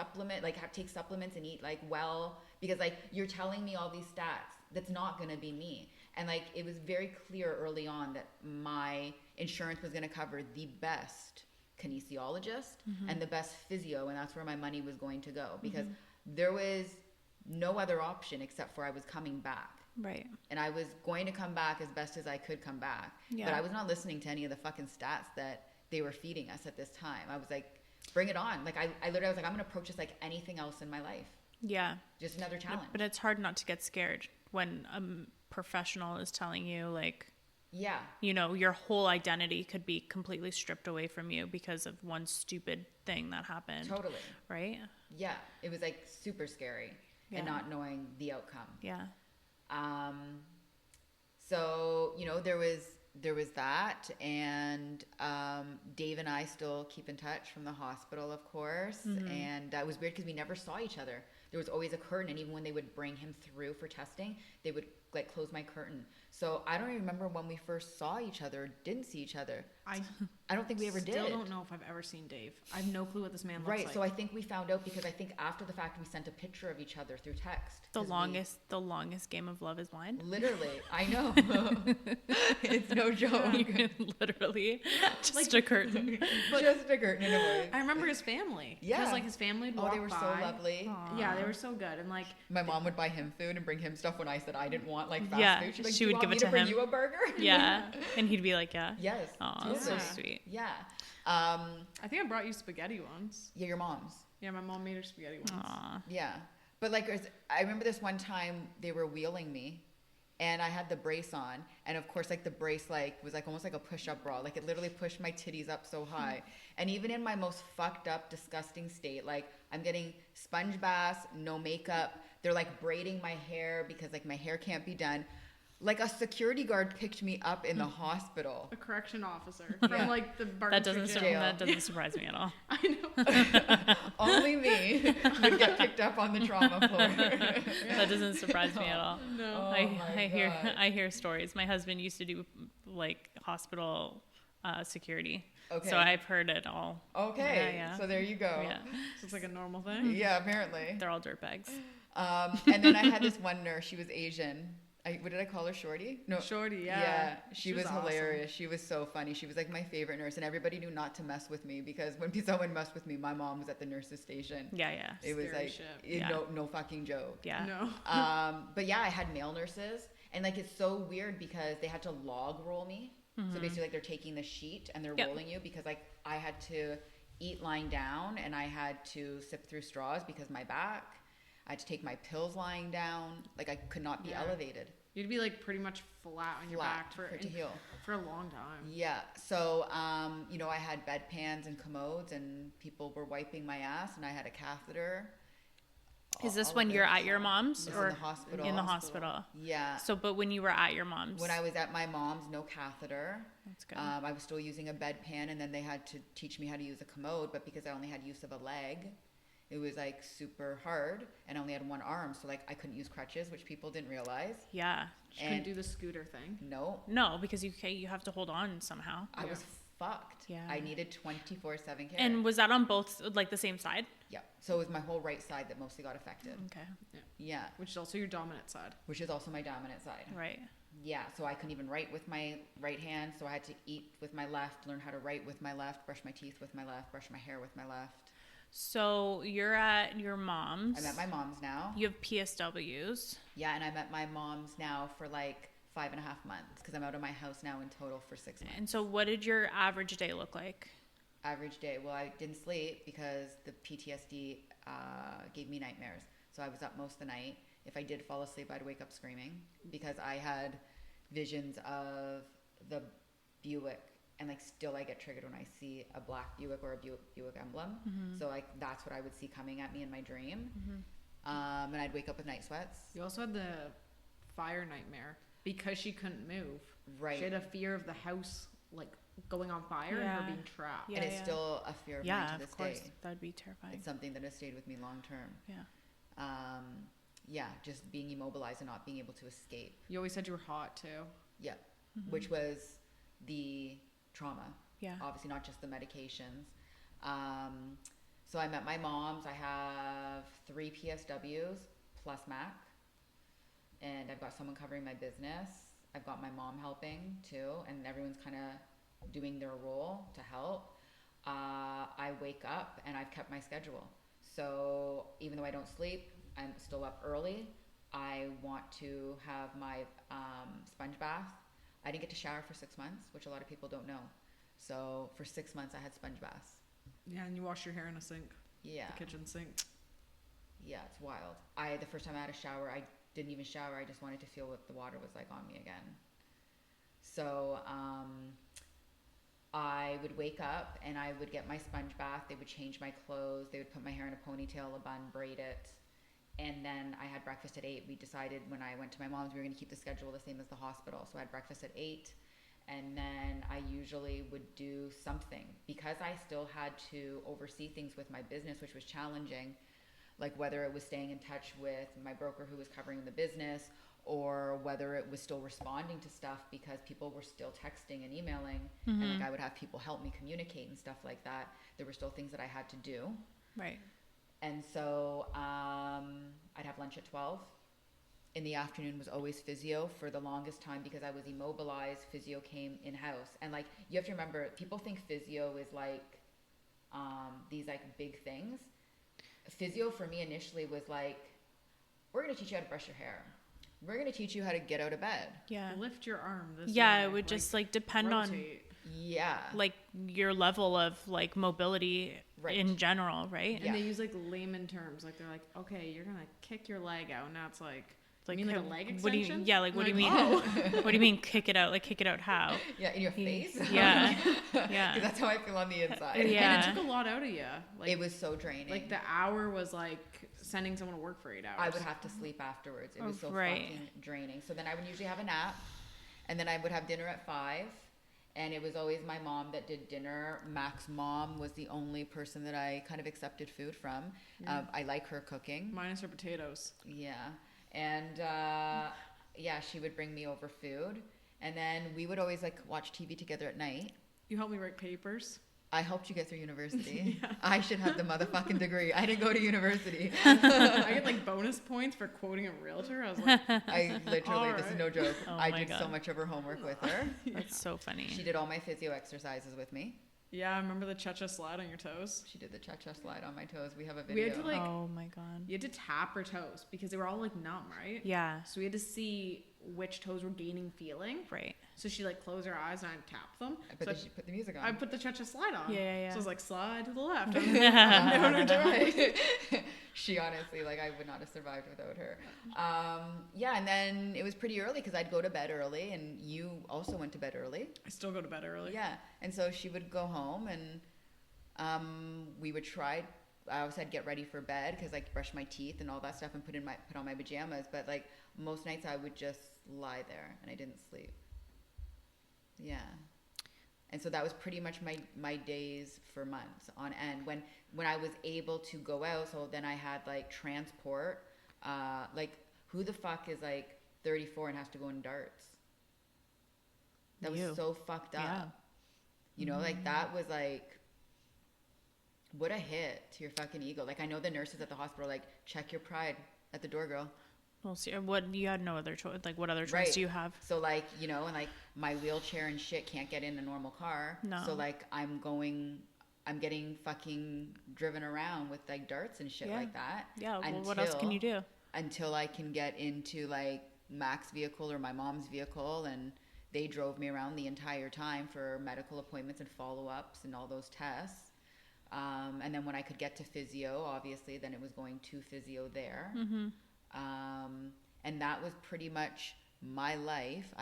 take supplements and eat like well? Because like, you're telling me all these stats, that's not gonna be me. And like, it was very clear early on that my insurance was going to cover the best kinesiologist and the best physio, and that's where my money was going to go, because there was no other option except for I was coming back. Right. And I was going to come back as best as I could come back. Yeah. But I was not listening to any of the fucking stats that they were feeding us at this time. I was like, bring it on. Like, I literally was like, I'm going to approach this like anything else in my life. Yeah. Just another challenge. But it's hard not to get scared when professional is telling you like, you know, your whole identity could be completely stripped away from you because of one stupid thing that happened. Totally. Right? Yeah. It was like super scary and not knowing the outcome. Yeah. So, you know, there was that, and Dave and I still keep in touch from the hospital, of course. And it was weird because we never saw each other. There was always a curtain, and even when they would bring him through for testing, they would like close my curtain. So I don't even remember when we first saw each other, didn't see each other. I don't think we ever did. Still don't know if I've ever seen Dave. I have no clue what this man looks like. Right, so I think we found out because I think after the fact we sent a picture of each other through text. The longest game of Love is Blind. Literally, I know. It's no joke. Literally, just a curtain. Just a curtain in a way. I remember his family. Yeah. Because like his family would walk by. They were so lovely. Aww. Yeah, they were so good. And like my mom would buy him food and bring him stuff when I said I didn't want like fast food. She'd like, she would give it to him. Bring you a burger? Yeah, and he'd be like, yeah. Yes. Oh, totally. so sweet. Yeah. I think I brought you spaghetti once. Yeah, your mom's. Yeah, my mom made her spaghetti once. Aww. Yeah. But like, I remember this one time they were wheeling me and I had the brace on. And of course, like the brace like was like almost like a push-up bra. Like it literally pushed my titties up so high. And even in my most fucked up, disgusting state, like I'm getting sponge baths, no makeup. They're like braiding my hair because like my hair can't be done. Like a security guard picked me up in the hospital. A correction officer from like the Barton That doesn't surprise me at all. I know. Only me would get picked up on the trauma floor. That doesn't surprise me at all. No. I hear stories. My husband used to do like hospital security. Okay. So I've heard it all. Okay. Yeah. So there you go. Yeah. So it's like a normal thing. Yeah, apparently. They're all dirtbags. And then I had this one nurse. She was Asian. What did I call her? Shorty? No. Shorty, yeah. Yeah, she was awesome. hilarious. She was so funny. She was like my favorite nurse, and everybody knew not to mess with me because when someone messed with me, my mom was at the nurse's station. Yeah. It was like Yeah. no fucking joke. Yeah. No. But yeah, I had male nurses, and like it's so weird because they had to log roll me. Mm-hmm. So basically, like they're taking the sheet and they're Yep. rolling you because like I had to eat lying down and I had to sip through straws because my back. I had to take my pills lying down. Like I could not be elevated. You'd be like pretty much flat on your back for it to heal for a long time. Yeah. So, I had bedpans and commodes, and people were wiping my ass, and I had a catheter. Is this when you're at your mom's or in the hospital? In the hospital. Yeah. So, but when you were at your mom's, when I was at my mom's, no catheter. That's good. I was still using a bedpan, and then they had to teach me how to use a commode, but because I only had use of a leg. It was like super hard and I only had one arm. So like I couldn't use crutches, which people didn't realize. Yeah. You couldn't do the scooter thing. No, because you have to hold on somehow. I was fucked. Yeah. I needed 24/7 care. And was that on both, like the same side? Yeah. So it was my whole right side that mostly got affected. Okay. Yeah. Which is also your dominant side. Which is also my dominant side. Right. Yeah. So I couldn't even write with my right hand. So I had to eat with my left, learn how to write with my left, brush my teeth with my left, brush my hair with my left. So you're at your mom's. I'm at my mom's now. You have PSWs. Yeah, and I'm at my mom's now for like 5.5 months because I'm out of my house now in total for 6 months. And so what did your average day look like? Average day. Well, I didn't sleep because the PTSD gave me nightmares. So I was up most of the night. If I did fall asleep, I'd wake up screaming because I had visions of the Buick. And like still I get triggered when I see a black Buick or a Buick emblem. Mm-hmm. So like that's what I would see coming at me in my dream. Mm-hmm. And I'd wake up with night sweats. You also had the fire nightmare because she couldn't move. Right. She had a fear of the house like going on fire and her being trapped. Yeah, and it's still a fear of mine to this day. That'd be terrifying. It's something that has stayed with me long term. Yeah. Just being immobilized and not being able to escape. You always said you were hot too. Yeah. Mm-hmm. Which was the trauma. Yeah. Obviously not just the medications. So I'm at my mom's. I have 3 PSWs plus Mac. And I've got someone covering my business. I've got my mom helping too. And everyone's kind of doing their role to help. I wake up and I've kept my schedule. So even though I don't sleep, I'm still up early. I want to have my sponge bath. I didn't get to shower for 6 months, which a lot of people don't know. So for 6 months, I had sponge baths. Yeah, and you wash your hair in a sink. Yeah. The kitchen sink. Yeah, it's wild. The first time I had a shower, I didn't even shower. I just wanted to feel what the water was like on me again. So I would wake up and I would get my sponge bath. They would change my clothes. They would put my hair in a ponytail, a bun, braid it. And then I had breakfast at 8. We decided when I went to my mom's, we were going to keep the schedule the same as the hospital. So I had breakfast at 8. And then I usually would do something. Because I still had to oversee things with my business, which was challenging, like whether it was staying in touch with my broker who was covering the business, or whether it was still responding to stuff because people were still texting and emailing, and like I would have people help me communicate and stuff like that. There were still things that I had to do. Right. And so I'd have lunch at 12. In the afternoon was always physio for the longest time because I was immobilized. Physio came in-house. And like, you have to remember, people think physio is like these like big things. Physio for me initially was like, we're going to teach you how to brush your hair. We're going to teach you how to get out of bed. Yeah. Lift your arm. It would just like depend rotate. On like your level of like mobility in general, right? And they use like layman terms. Like they're like, okay, you're going to kick your leg out. Now it's like you mean like a leg extension? What do you mean? What do you mean kick it out? Like kick it out how? Yeah, in your face? Yeah. Because that's how I feel on the inside. Yeah. And it took a lot out of you. Like, it was so draining. Like the hour was like sending someone to work for 8 hours. I would have to sleep afterwards. It was so fucking draining. So then I would usually have a nap, and then I would have dinner at 5. And it was always my mom that did dinner. Mac's mom was the only person that I kind of accepted food from. Yeah. I like her cooking. Minus her potatoes. Yeah. And she would bring me over food. And then we would always like watch TV together at night. You helped me write papers. I helped you get through university. Yeah. I should have the motherfucking degree. I didn't go to university. I get like bonus points for quoting a realtor. I was like, I literally, this is no joke. Oh I did so much of her homework with her. That's so funny. She did all my physio exercises with me. Yeah, I remember the cha-cha slide on your toes. She did the cha-cha slide on my toes. We have a video. We had to like, oh my God. You had to tap her toes because they were all like numb, right? Yeah. So we had to see which toes were gaining feeling. Right. So she like closed her eyes and I tapped them. But she put the music on. I put the cha-cha slide on. Yeah. So I was like, slide to the left. Down or to right. She honestly, like, I would not have survived without her. And then it was pretty early because I'd go to bed early, and you also went to bed early. I still go to bed early. Yeah. And so she would go home, and we would try. I always had to get ready for bed because like brush my teeth and all that stuff and put on my pajamas. But like most nights I would just lie there and I didn't sleep. Yeah. And so that was pretty much my days for months on end. When I was able to go out, so then I had like transport. Like who the fuck is like 34 and has to go in darts? That was so fucked up. Yeah. You know, like that was like, what a hit to your fucking ego. Like I know the nurses at the hospital like, check your pride at the door, girl. Well, see, you had no other choice. Like, what other choice do you have? So, like, you know, and like my wheelchair and shit can't get in a normal car. No. So, like, I'm getting fucking driven around with like darts and shit like that. Yeah. Well, what else can you do? Until I can get into like Mac's vehicle or my mom's vehicle, and they drove me around the entire time for medical appointments and follow-ups and all those tests. And then when I could get to physio, obviously, then it was going to physio there. Mm-hmm. And that was pretty much my life.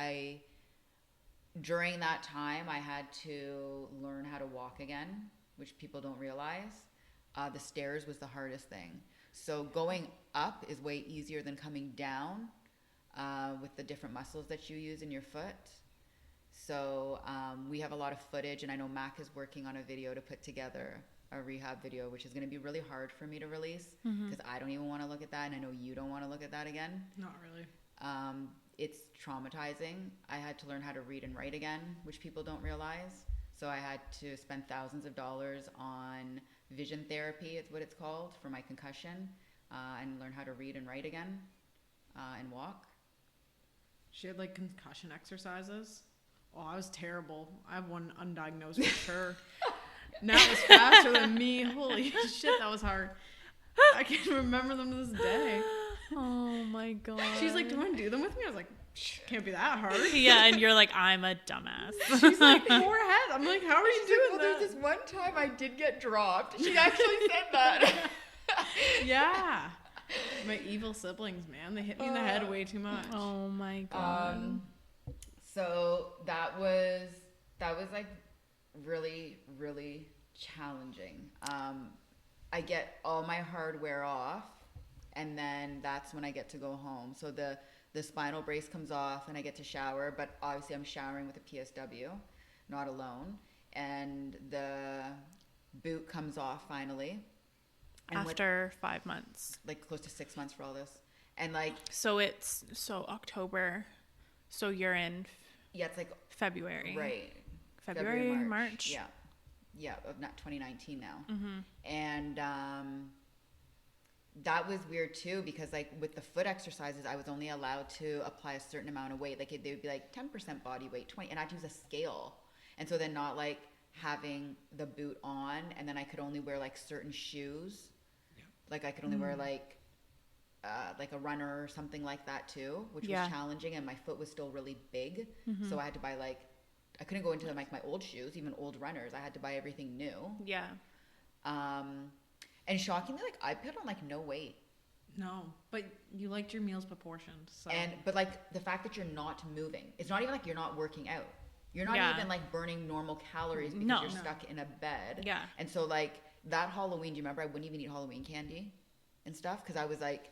During that time, I had to learn how to walk again, which people don't realize. The stairs was the hardest thing. So going up is way easier than coming down with the different muscles that you use in your foot. So we have a lot of footage, and I know Mac is working on a video to put together, a rehab video, which is going to be really hard for me to release because I don't even want to look at that, and I know you don't want to look at that again. Not really. It's traumatizing. I had to learn how to read and write again, which people don't realize. So I had to spend thousands of dollars on vision therapy, is what it's called, for my concussion, and learn how to read and write again and walk. She had like concussion exercises. Oh, I was terrible. I have one undiagnosed for sure. Nat was faster than me. Holy shit, that was hard. I can remember them to this day. Oh my God. She's like, do you want to do them with me? I was like, can't be that hard. Yeah, and you're like, I'm a dumbass. She's like, poor head. I'm like, how are you doing that? There's this one time I did get dropped. She actually said that. Yeah. My evil siblings, man. They hit me in the head way too much. Oh my God. So that was like really, really challenging. I get all my hardware off, and then that's when I get to go home. So the spinal brace comes off and I get to shower, but obviously I'm showering with a PSW, not alone. And the boot comes off finally. And after 5 months. Like close to 6 months for all this. And like... So October. So you're in... Yeah, it's like... February. Right. February, March. Yeah. Yeah, of not 2019 now. Mm-hmm. And that was weird too, because like with the foot exercises, I was only allowed to apply a certain amount of weight. Like they would be like 10% body weight, 20, and I had to use a scale. And so then not like having the boot on, and then I could only wear like certain shoes. Yeah. Like I could only wear like a runner or something like that too, which was challenging, and my foot was still really big. Mm-hmm. So I had to buy like, I couldn't go into like my old shoes, even old runners. I had to buy everything new. Yeah. And shockingly, like I put on like no weight. No, but you liked your meals proportioned. So. But like the fact that you're not moving, it's not even like you're not working out. You're not even like burning normal calories because you're stuck in a bed. Yeah. And so like that Halloween, do you remember I wouldn't even eat Halloween candy and stuff? Because I was like,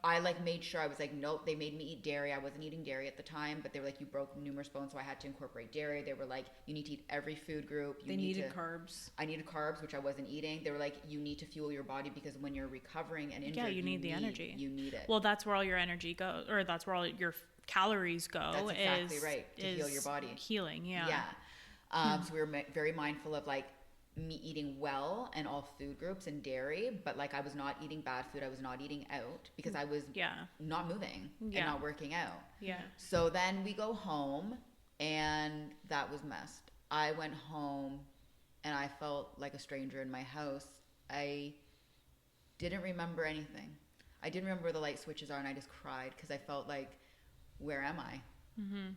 I like made sure I was like, nope, they made me eat dairy. I wasn't eating dairy at the time, but they were like, you broke numerous bones, so I had to incorporate dairy. They were like, you need to eat every food group. They needed carbs. I needed carbs, which I wasn't eating. They were like, you need to fuel your body because when you're recovering and injured, you need the energy. You need it. Well, that's where all your energy goes, or that's where all your calories go. That's exactly right, to heal your body. Healing, yeah. Yeah. So we were very mindful of like me eating well and all food groups and dairy, but like I was not eating bad food. I was not eating out because I was not moving and not working out. Yeah. So then we go home and that was messed. I went home and I felt like a stranger in my house. I didn't remember anything. I didn't remember where the light switches are, and I just cried because I felt like, where am I? Mm-hmm.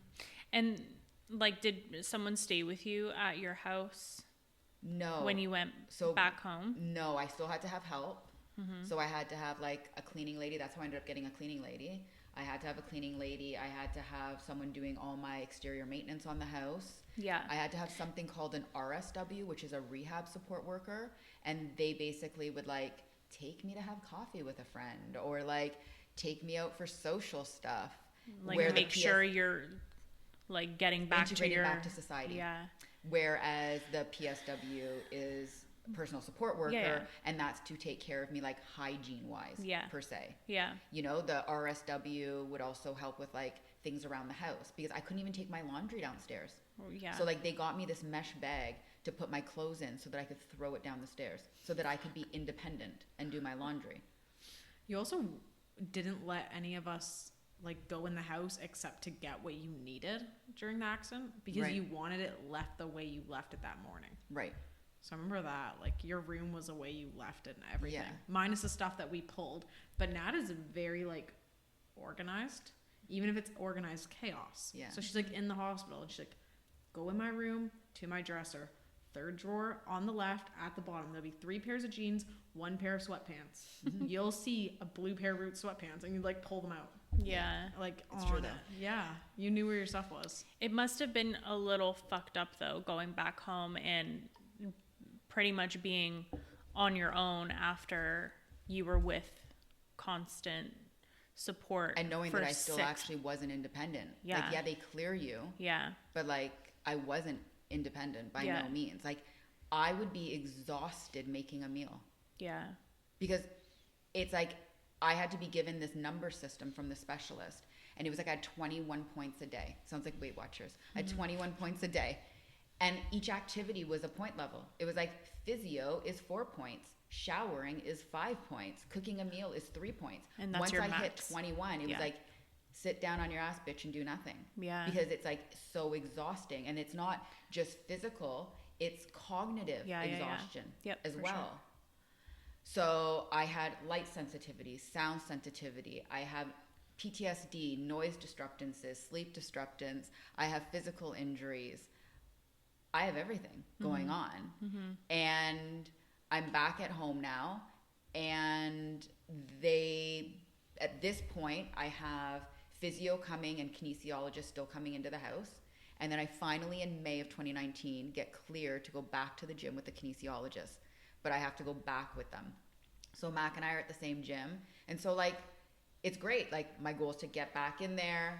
And like, did someone stay with you at your house? No. When you went back home? No, I still had to have help. Mm-hmm. So I had to have like a cleaning lady. That's how I ended up getting a cleaning lady. I had to have a cleaning lady. I had to have someone doing all my exterior maintenance on the house. Yeah. I had to have something called an RSW, which is a rehab support worker. And they basically would like take me to have coffee with a friend or like take me out for social stuff. Like make sure you're like getting back to society. Yeah. Whereas the PSW is personal support worker, and that's to take care of me like hygiene wise, per se. Yeah. You know, the RSW would also help with like things around the house because I couldn't even take my laundry downstairs. Yeah. So like they got me this mesh bag to put my clothes in so that I could throw it down the stairs so that I could be independent and do my laundry. You also didn't let any of us like go in the house except to get what you needed during the accident because you wanted it left the way you left it that morning. Right. So I remember that, like your room was the way you left it and everything, Yeah. minus the stuff that we pulled. But Nat is very like organized, even if it's organized chaos. Yeah. So she's like in the hospital and she's like, go in my room to my dresser, third drawer on the left at the bottom. There'll be 3 pairs of jeans, 1 pair of sweatpants. Mm-hmm. You'll see a blue pair of Roots sweatpants and you like pull them out. Yeah. Like it's true though. Yeah. You knew where your stuff was. It must have been a little fucked up though, going back home and pretty much being on your own after you were with constant support. And knowing that I still actually wasn't independent. Yeah. Like, they clear you. Yeah. But like I wasn't independent by no means. Like I would be exhausted making a meal. Yeah. Because it's like I had to be given this number system from the specialist, and it was like I had 21 points a day. Sounds like Weight Watchers. I had 21 points a day, and each activity was a point level. It was like physio is 4 points, showering is 5 points, cooking a meal is 3 points. And that's once your I max. hit 21, it was like sit down on your ass, bitch, and do nothing. Yeah. Because it's like so exhausting, and it's not just physical; it's cognitive exhaustion as well. Sure. So I had light sensitivity, sound sensitivity. I have PTSD, noise disturbances, sleep disruptance. I have physical injuries. I have everything going on. Mm-hmm. And I'm back at home now. And at this point, I have physio coming and kinesiologist still coming into the house. And then I finally, in May of 2019, get cleared to go back to the gym with the kinesiologist. But I have to go back with them. So Mac and I are at the same gym. And so like, it's great. Like my goal is to get back in there,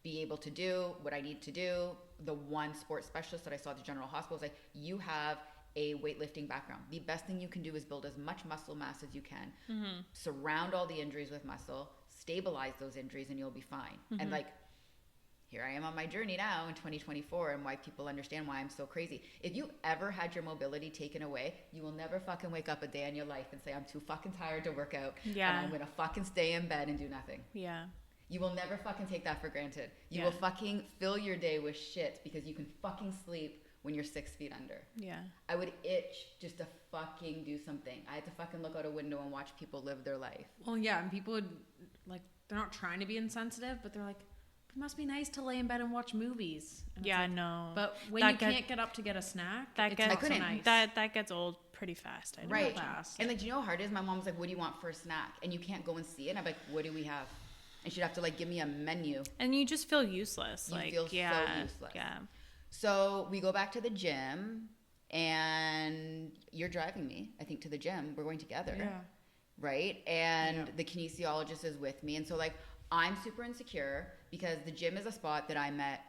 be able to do what I need to do. The one sports specialist that I saw at the general hospital was like, you have a weightlifting background. The best thing you can do is build as much muscle mass as you can. Surround all the injuries with muscle, stabilize those injuries, and you'll be fine. And like, here I am on my journey now in 2024, and why people understand why I'm so crazy. If you ever had your mobility taken away, you will never fucking wake up a day in your life and say, I'm too fucking tired to work out. Yeah. And I'm going to fucking stay in bed and do nothing. Yeah. You will never fucking take that for granted. You will fucking fill your day with shit because you can fucking sleep when you're 6 feet under. Yeah. I would itch just to fucking do something. I had to fucking look out a window and watch people live their life. Well, yeah, and people would, like, they're not trying to be insensitive, but they're like, it must be nice to lay in bed and watch movies. And yeah, like, no. But when you can't get up to get a snack, that it's gets, not so nice. That gets old pretty fast. I know. Right. Fast. And like, do you know how hard it is? My mom's like, what do you want for a snack? And you can't go and see it. And I'm like, what do we have? And she'd have to like give me a menu. And you just feel useless. You like, feel so useless. Yeah. So we go back to the gym, and you're driving me, I think, to the gym. We're going together. Yeah. Right? And the kinesiologist is with me. And so like, I'm super insecure because the gym is a spot that I met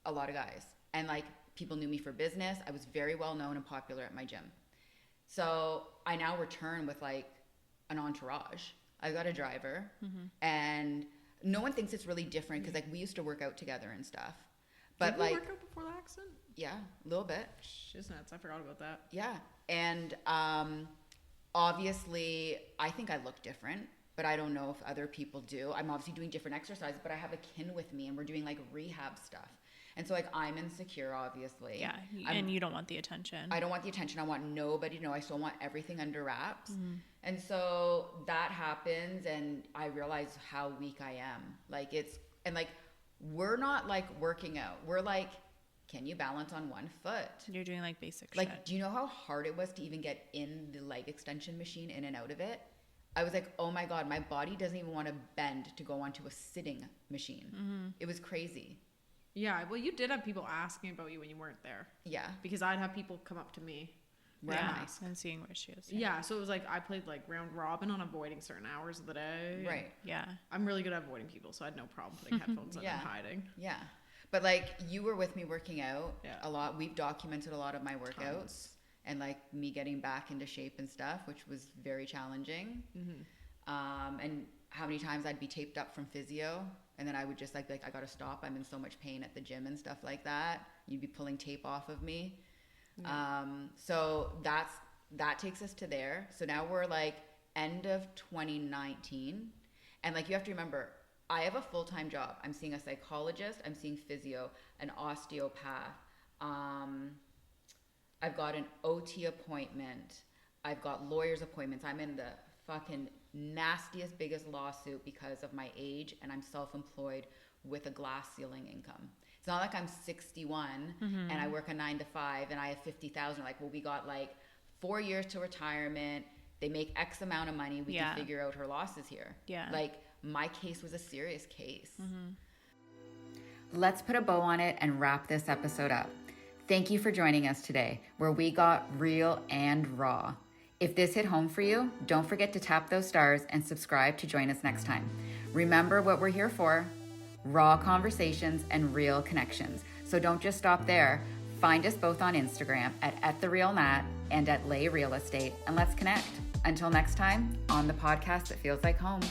a lot of guys. And like, people knew me for business. I was very well known and popular at my gym. So I now return with like an entourage. I've got a driver, and no one thinks it's really different because like we used to work out together and stuff. But did like, you work out before the accident? Yeah, a little bit. Shiz nuts, I forgot about that. Yeah, and obviously, I think I look different, but I don't know if other people do. I'm obviously doing different exercises, but I have a kin with me, and we're doing like rehab stuff. And so, like, I'm insecure, obviously. Yeah, and you don't want the attention. I don't want the attention. I want nobody to know. I still want everything under wraps. And so that happens, and I realize how weak I am. Like, we're not, like, working out. We're, like, can you balance on one foot? You're doing, like, basic like, shit. do you know how hard it was to even get in the leg extension machine, in and out of it? I was like, oh, my God, my body doesn't even want to bend to go onto a sitting machine. It was crazy. Yeah, well, you did have people asking about you when you weren't there. Yeah. Because I'd have people come up to me. Nice. And seeing where she is. Yeah, so it was like I played like round robin on avoiding certain hours of the day. Right. Yeah. I'm really good at avoiding people, so I had no problem putting headphones on and hiding. Yeah. But like, you were with me working out a lot. We've documented a lot of my workouts and like me getting back into shape and stuff, which was very challenging. And how many times I'd be taped up from physio, and then I would just like I gotta stop. I'm in so much pain at the gym and stuff like that. You'd be pulling tape off of me. So that takes us to there. So now we're like end of 2019, and like you have to remember, I have a full-time job. I'm seeing a psychologist. I'm seeing physio, an osteopath. I've got an OT appointment. I've got lawyer's appointments. I'm in the fucking nastiest, biggest lawsuit because of my age, and I'm self-employed with a glass ceiling income. It's not like I'm 61 and I work a 9 to 5 and I have 50,000. Like, well, we got like 4 years to retirement. They make X amount of money. We can figure out her losses here. Yeah. Like, my case was a serious case. Let's put a bow on it and wrap this episode up. Thank you for joining us today, where we got real and raw. If this hit home for you, don't forget to tap those stars and subscribe to join us next time. Remember what we're here for: raw conversations and real connections. So don't just stop there. Find us both on Instagram at @TheRealNat and @Lai Real Estate, and let's connect. Until next time, on the podcast that feels like home.